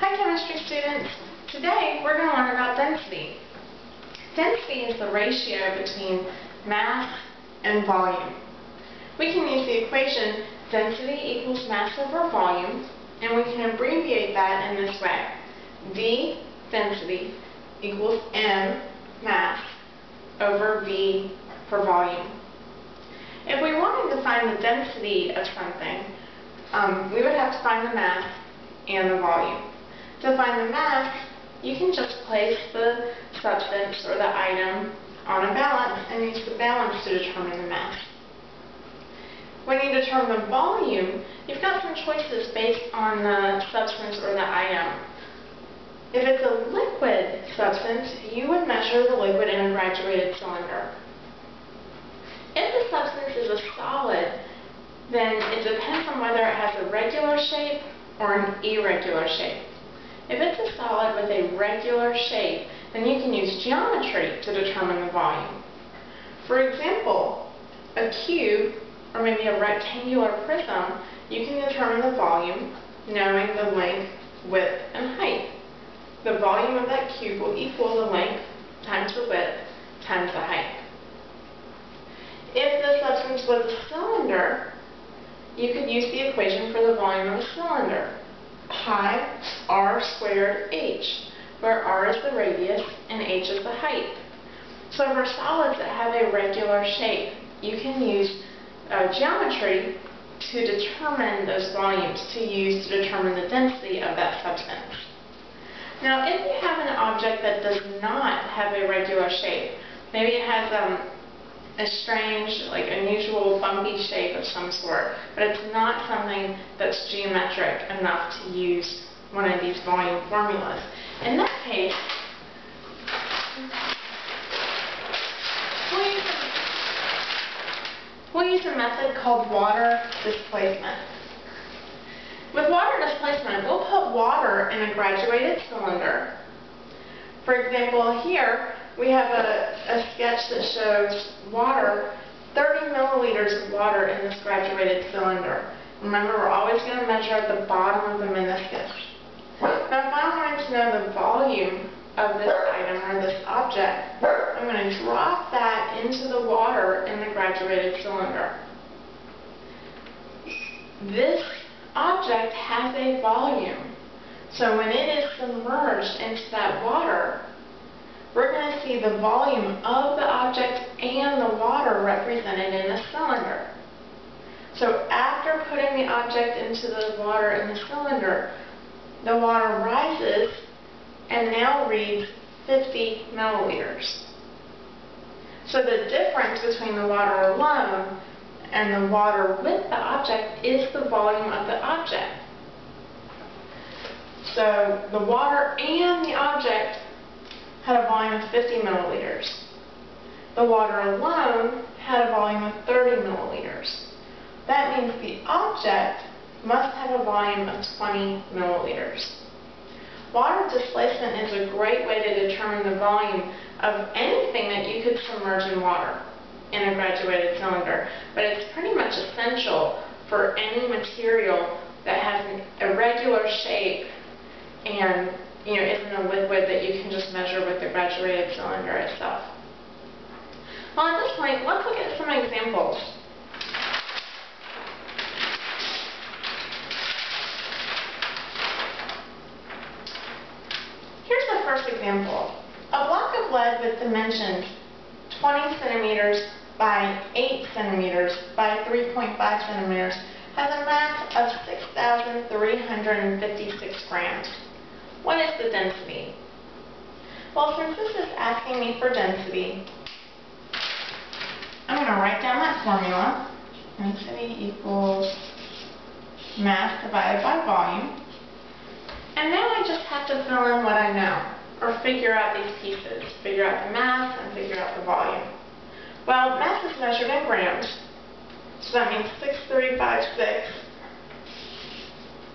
Hi chemistry students! Today we're going to learn about density. Density is the ratio between mass and volume. We can use the equation density equals mass over volume, and we can abbreviate that in this way. D density equals M mass over V for volume. If we wanted to find the density of something, we would have to find the mass and the volume. To find the mass, you can just place the substance or the item on a balance and use the balance to determine the mass. When you determine the volume, you've got some choices based on the substance or the item. If it's a liquid substance, you would measure the liquid in a graduated cylinder. If the substance is a solid, then it depends on whether it has a regular shape or an irregular shape. If it's a solid with a regular shape, then you can use geometry to determine the volume. For example, a cube, or maybe a rectangular prism, you can determine the volume knowing the length, width, and height. The volume of that cube will equal the length times the width times the height. If the substance was a cylinder, you could use the equation for the volume of a cylinder. Pi r squared h, where r is the radius and h is the height. So for solids that have a regular shape, you can use geometry to determine those volumes to use to determine the density of that substance. Now if you have an object that does not have a regular shape, maybe it has a strange, unusual, bumpy shape of some sort, but it's not something that's geometric enough to use one of these volume formulas. In that case, we'll use a method called water displacement. With water displacement, we'll put water in a graduated cylinder. For example, here we have a sketch that shows water, 30 milliliters of water in this graduated cylinder. Remember, we're always going to measure at the bottom of the meniscus. Now, if I wanted to know the volume of this item or this object, I'm going to drop that into the water in the graduated cylinder. This object has a volume, so when it is submerged into that water, we're going to see the volume of the object and the water represented in the cylinder. So after putting the object into the water in the cylinder, the water rises and now reads 50 milliliters. So the difference between the water alone and the water with the object is the volume of the object. So the water and the object had a volume of 50 milliliters. The water alone had a volume of 30 milliliters. That means the object must have a volume of 20 milliliters. Water displacement is a great way to determine the volume of anything that you could submerge in water in a graduated cylinder, but it's pretty much essential for any material that has an irregular shape and isn't a liquid that you can just measure with the graduated cylinder itself. Well, at this point, let's look at some examples. Here's the first example. A block of lead with dimensions 20 centimeters by 8 centimeters by 3.5 centimeters has a mass of 6,356 grams. What is the density? Well, since this is asking me for density, I'm going to write down that formula. Density equals mass divided by volume. And now I just have to fill in what I know, or figure out these pieces. Figure out the mass and figure out the volume. Well, mass is measured in grams, so that means 6,356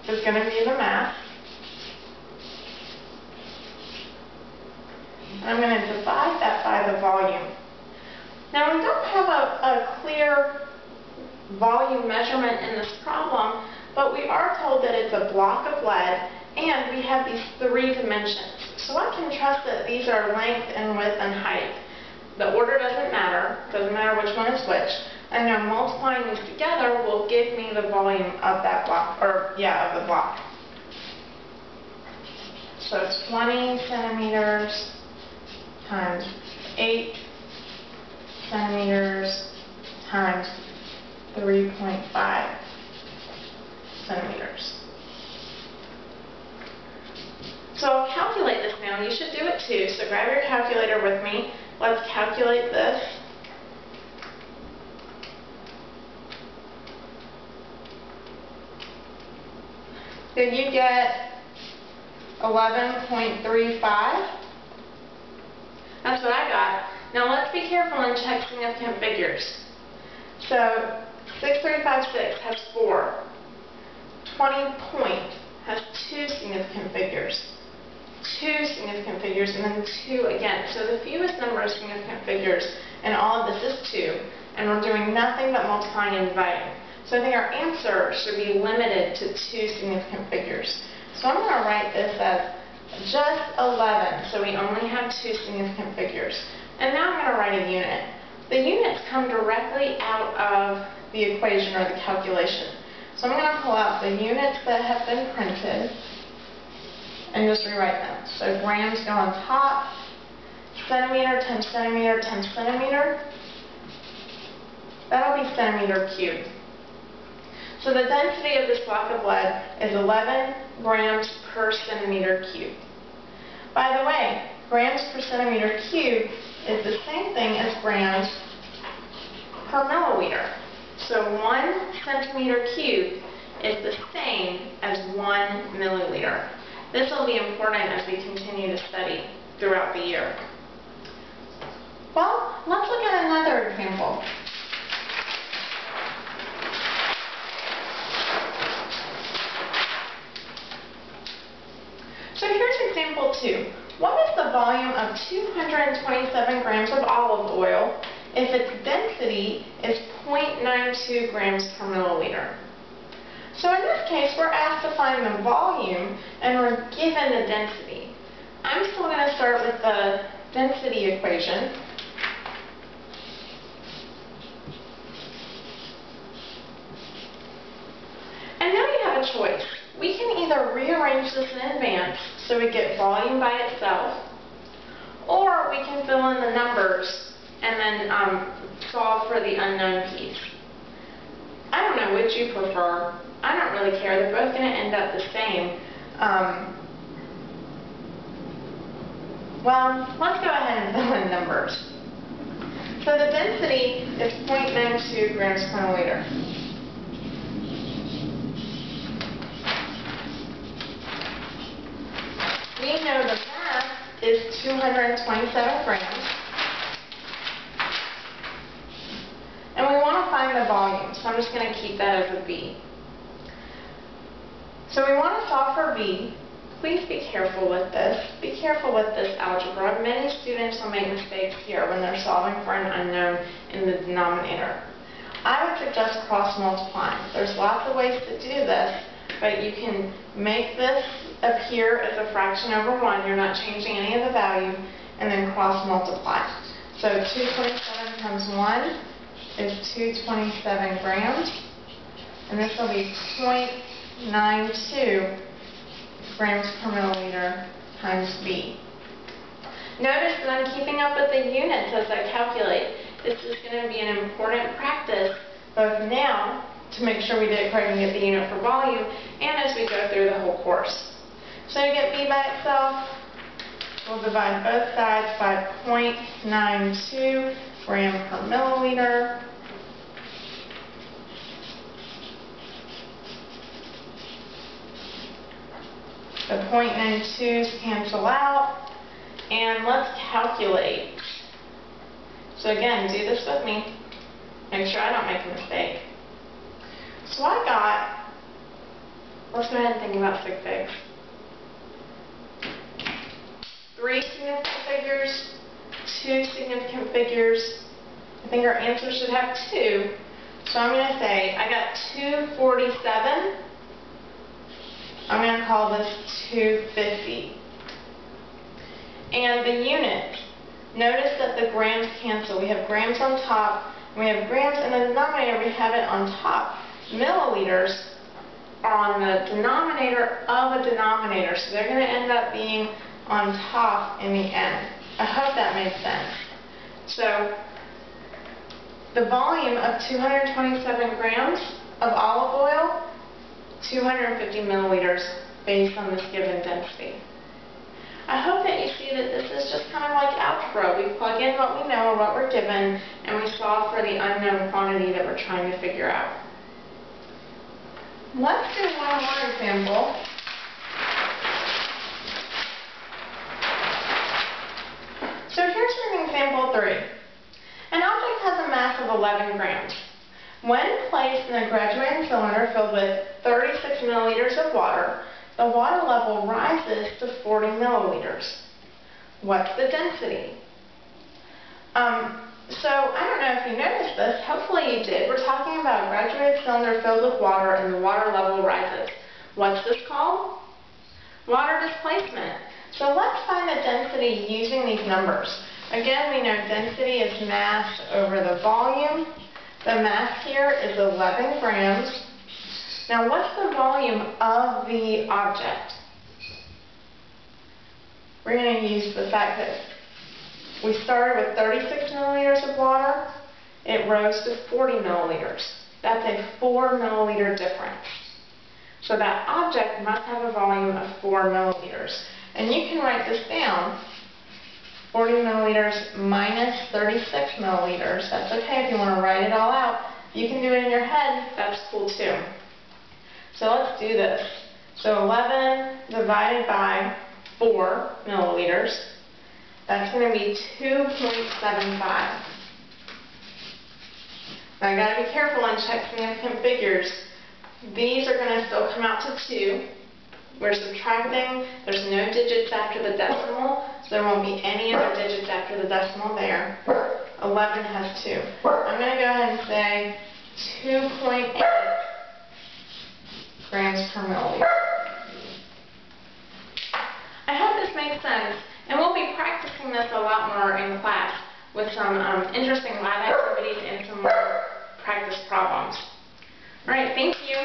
is going to be the mass. And I'm going to divide that by the volume. Now, we don't have a clear volume measurement in this problem, but we are told that it's a block of lead And we have these three dimensions. So I can trust that these are length and width and height. The order doesn't matter which one is which. And now multiplying these together will give me the volume of that block, of the block. So it's 20 centimeters times 8 centimeters times 3.5 centimeters. So I'll calculate this now. You should do it too. So grab your calculator with me. Let's calculate this. Did you get 11.35? That's what I got. Now let's be careful and check significant figures. So 6356 has 4. 20 point has 2 significant figures. 2 significant figures, and then 2 again. So the fewest number of significant figures in all of this is 2, and we're doing nothing but multiplying and dividing. So I think our answer should be limited to 2 significant figures. So I'm going to write this as just 11, so we only have 2 significant figures. And now I'm going to write a unit. The units come directly out of the equation or the calculation. So I'm going to pull out the units that have been printed and just rewrite them. So grams go on top, centimeter times centimeter times centimeter. That'll be centimeter cubed. So the density of this block of lead is 11 grams per centimeter cubed. By the way, grams per centimeter cubed is the same thing as grams per milliliter. So 1 centimeter cubed is the same as 1 milliliter. This will be important as we continue to study throughout the year. Well, let's look at another example. So here's example 2. What is the volume of 227 grams of olive oil if its density is 0.92 grams per milliliter? So in this case, we're asked to find the volume, and we're given the density. I'm still going to start with the density equation. And now you have a choice. We can either rearrange this in advance so we get volume by itself, or we can fill in the numbers and then solve for the unknown piece. I don't know which you prefer. I don't really care. They're both going to end up the same. Well, let's go ahead and fill in numbers. So the density is 0.92 grams per milliliter. We know the mass is 227 grams. And we want to find the volume, so I'm just going to keep that as a V. So we want to solve for V. Please be careful with this. Be careful with this algebra. Many students will make mistakes here when they're solving for an unknown in the denominator. I would suggest cross multiplying. There's lots of ways to do this, but you can make this appear as a fraction over 1. You're not changing any of the value, and then cross multiply. So 227 times 1 is 227 grams, and this will be 0.92 grams per milliliter times V. Notice that I'm keeping up with the units as I calculate. This is going to be an important practice both now to make sure we did it correctly and get the unit for volume, and as we go through the whole course. So to get V by itself, we'll divide both sides by 0.92 gram per milliliter. The 0.92's cancel out, and let's calculate. So again, do this with me. Make sure I don't make a mistake. So I got, let's go ahead and think about sig figs. 3 significant figures, 2 significant figures. I think our answer should have 2. So I'm going to say I got 247 I'm going to call this 250. And the units, notice that the grams cancel. We have grams on top, and we have grams in the denominator, we have it on top. Milliliters are on the denominator of a denominator, so they're going to end up being on top in the end. I hope that makes sense. So, the volume of 227 grams of olive oil, 250 milliliters based on this given density. I hope that you see that this is just kind of like algebra. We plug in what we know or what we're given, and we solve for the unknown quantity that we're trying to figure out. Let's do one more example. So here's an example 3. An object has a mass of 11 grams. When placed in a graduating cylinder filled with 36 milliliters of water, the water level rises to 40 milliliters. What's the density? So I don't know if you noticed this. Hopefully you did. We're talking about a graduated cylinder filled with water and the water level rises. What's this called? Water displacement. So let's find the density using these numbers. Again, we know density is mass over the volume. The mass here is 11 grams. Now, what's the volume of the object? We're going to use the fact that we started with 36 milliliters of water. It rose to 40 milliliters. That's a 4 milliliter difference. So that object must have a volume of 4 milliliters. And you can write this down. 40 milliliters minus 36 milliliters. That's okay if you want to write it all out. If you can do it in your head, that's cool too. So let's do this. So 11 divided by 4 milliliters. That's going to be 2.75. Now I got to be careful and check significant figures. These are going to still come out to 2. We're subtracting. There's no digits after the decimal, so there won't be any other digits after the decimal there. 11 has 2. I'm going to go ahead and say 2.8 grams per milliliter. I hope this makes sense, and we'll be practicing this a lot more in class with some interesting lab activities and some more practice problems. All right, thank you.